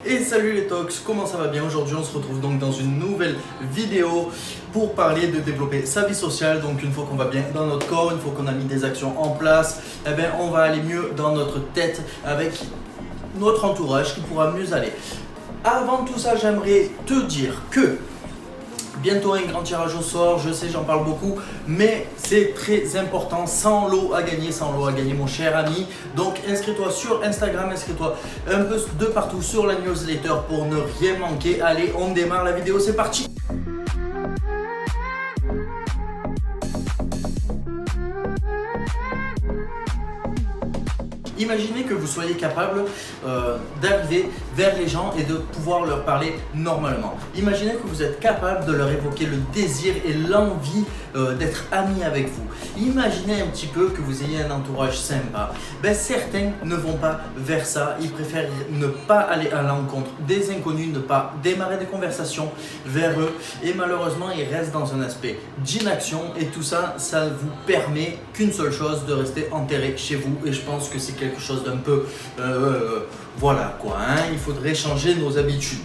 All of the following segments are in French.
Et salut les tox, comment ça va bien? Aujourd'hui on se retrouve donc dans une nouvelle vidéo pour parler de développer sa vie sociale. Donc une fois qu'on va bien dans notre corps, une fois qu'on a mis des actions en place, eh bien, on va aller mieux dans notre tête avec notre entourage qui pourra mieux aller. Avant tout ça, j'aimerais te dire que bientôt un grand tirage au sort, je sais j'en parle beaucoup, mais c'est très important, 100 lots à gagner, 100 lots à gagner mon cher ami. Donc inscris-toi sur Instagram, inscris-toi un peu de partout sur la newsletter pour ne rien manquer. Allez, on démarre la vidéo, c'est parti. Imaginez que vous soyez capable d'arriver vers les gens et de pouvoir leur parler normalement. Imaginez que vous êtes capable de leur évoquer le désir et l'envie d'être amis avec vous. Imaginez un petit peu que vous ayez un entourage sympa. Ben, certains ne vont pas vers ça, ils préfèrent ne pas aller à l'encontre des inconnus, ne pas démarrer des conversations vers eux et malheureusement ils restent dans un aspect d'inaction et tout ça, ça vous permet qu'une seule chose, de rester enterré chez vous et je pense que c'est quelque chose d'un peu voilà quoi, hein, il faudrait changer nos habitudes.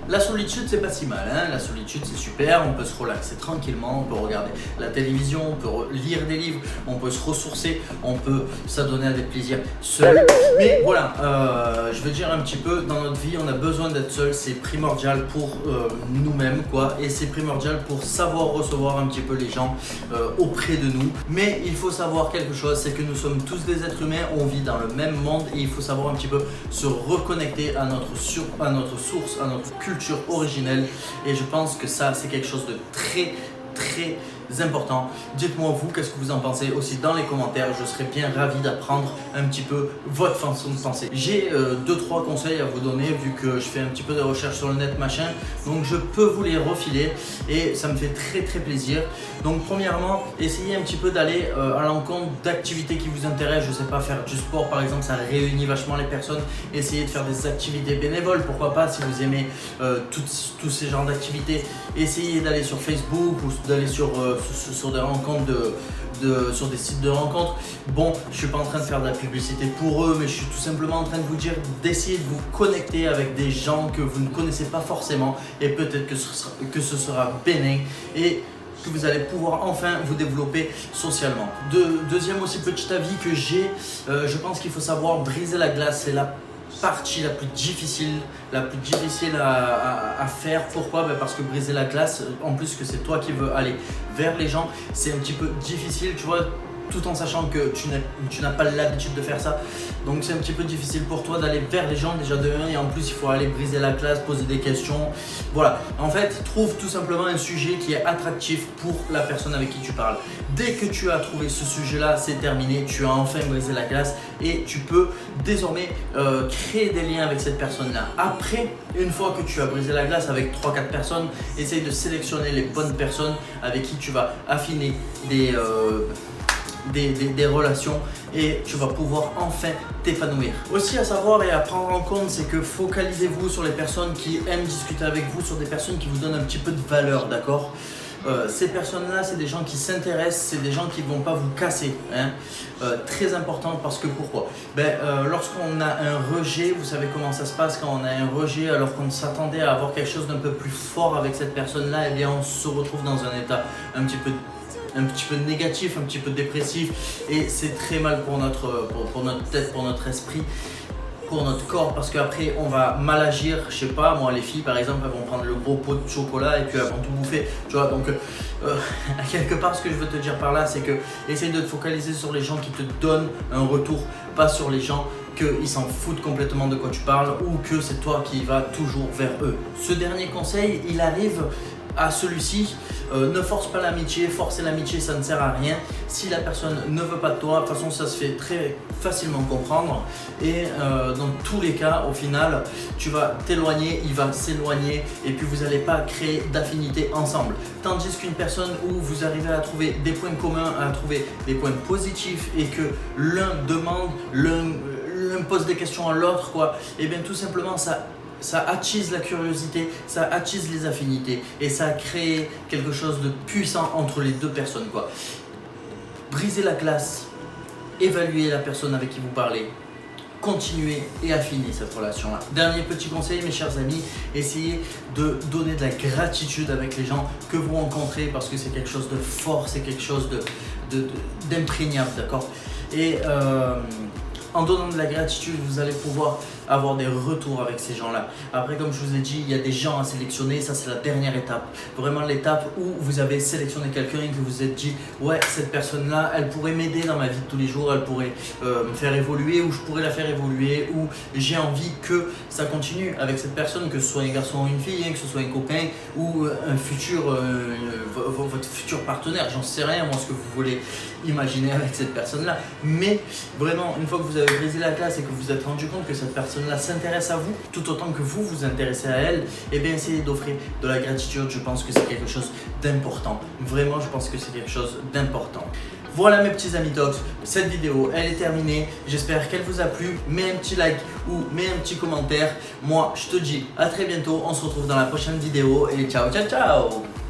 La solitude c'est pas si mal, hein. La solitude c'est super, on peut se relaxer tranquillement, on peut regarder la télévision, on peut lire des livres, on peut se ressourcer, on peut s'adonner à des plaisirs seul. Mais voilà, je veux dire un petit peu, dans notre vie on a besoin d'être seul, c'est primordial pour nous-mêmes quoi, et c'est primordial pour savoir recevoir un petit peu les gens auprès de nous. Mais il faut savoir quelque chose, c'est que nous sommes tous des êtres humains, on vit dans le même monde et il faut savoir un petit peu se reconnecter à notre source, à notre culture originelle et je pense que ça c'est quelque chose de très important. Dites-moi vous, qu'est-ce que vous en pensez aussi dans les commentaires, je serais bien ravi d'apprendre un petit peu votre façon de penser. J'ai 2-3 conseils à vous donner vu que je fais un petit peu de recherche sur le net machin, donc je peux vous les refiler et ça me fait très plaisir. Donc premièrement, essayez un petit peu d'aller à l'encontre d'activités qui vous intéressent. Je sais pas, faire du sport par exemple, ça réunit vachement les personnes. Essayez de faire des activités bénévoles, pourquoi pas, si vous aimez tous ces genres d'activités. Essayez d'aller sur Facebook ou d'aller sur des rencontres sur des sites de rencontres. Bon, je suis pas en train de faire de la publicité pour eux, mais je suis tout simplement en train de vous dire d'essayer de vous connecter avec des gens que vous ne connaissez pas forcément et peut-être que ce sera bénin et que vous allez pouvoir enfin vous développer socialement. Deuxième aussi petit avis que j'ai, je pense qu'il faut savoir briser la glace. C'est la partie la plus difficile à faire. Pourquoi? Parce que briser la glace, en plus que c'est toi qui veux aller vers les gens, c'est un petit peu difficile, tu vois, tout en sachant que tu n'as pas l'habitude de faire ça. Donc c'est un petit peu difficile pour toi d'aller vers les gens déjà de 1 et en plus il faut aller briser la glace, poser des questions. Voilà, en fait trouve tout simplement un sujet qui est attractif pour la personne avec qui tu parles. Dès que tu as trouvé ce sujet là, c'est terminé, tu as enfin brisé la glace et tu peux désormais créer des liens avec cette personne là. Après, une fois que tu as brisé la glace avec 3-4 personnes, essaye de sélectionner les bonnes personnes avec qui tu vas affiner des relations et tu vas pouvoir enfin t'épanouir. Aussi à savoir et à prendre en compte, c'est que focalisez-vous sur les personnes qui aiment discuter avec vous, sur des personnes qui vous donnent un petit peu de valeur, d'accord? Ces personnes-là, c'est des gens qui s'intéressent, c'est des gens qui ne vont pas vous casser, hein. Très important parce que pourquoi? Lorsqu'on a un rejet, vous savez comment ça se passe quand on a un rejet alors qu'on s'attendait à avoir quelque chose d'un peu plus fort avec cette personne-là, et bien on se retrouve dans un état un petit peu négatif, un petit peu dépressif et c'est très mal pour notre tête, pour notre esprit, pour notre corps, parce qu'après on va mal agir. Je sais pas moi, les filles par exemple, elles vont prendre le gros pot de chocolat et puis elles vont tout bouffer, tu vois. Donc quelque part ce que je veux te dire par là, c'est que essaye de te focaliser sur les gens qui te donnent un retour, pas sur les gens qu'ils s'en foutent complètement de quoi tu parles ou que c'est toi qui vas toujours vers eux. Ce dernier conseil, il arrive à celui-ci, ne force pas l'amitié. Forcer l'amitié ça ne sert à rien. Si la personne ne veut pas de toi, de toute façon ça se fait très facilement comprendre et dans tous les cas au final tu vas t'éloigner, il va s'éloigner et puis vous n'allez pas créer d'affinité ensemble. Tandis qu'une personne où vous arrivez à trouver des points communs, à trouver des points positifs et que l'un demande, l'un pose des questions à l'autre quoi, et bien tout simplement ça attise la curiosité, ça attise les affinités et ça crée quelque chose de puissant entre les deux personnes quoi. Brisez la glace, évaluez la personne avec qui vous parlez, continuer et affiner cette relation-là. Dernier petit conseil, mes chers amis, essayez de donner de la gratitude avec les gens que vous rencontrez parce que c'est quelque chose de fort, c'est quelque chose d'imprégnable, d'accord? Et en donnant de la gratitude, vous allez pouvoir avoir des retours avec ces gens-là. Après, comme je vous ai dit, il y a des gens à sélectionner. Ça, c'est la dernière étape. Vraiment l'étape où vous avez sélectionné quelqu'un et que vous vous êtes dit « Ouais, cette personne-là, elle pourrait m'aider dans ma vie de tous les jours. Elle pourrait me faire évoluer ou je pourrais la faire évoluer ou j'ai envie que ça continue avec cette personne, que ce soit un garçon ou une fille, que ce soit un copain ou un futur, votre futur partenaire. J'en sais rien, moi, ce que vous voulez imaginer avec cette personne-là. Mais vraiment, une fois que vous avez brisé la glace et que vous vous êtes rendu compte que cette personne-là s'intéresse à vous, tout autant que vous vous intéressez à elle, et bien essayez d'offrir de la gratitude. Je pense que c'est quelque chose d'important. Vraiment, je pense que c'est quelque chose d'important. Voilà mes petits amis dogs, cette vidéo elle est terminée, j'espère qu'elle vous a plu. Mets un petit like ou mets un petit commentaire. Moi je te dis à très bientôt, on se retrouve dans la prochaine vidéo et ciao ciao ciao.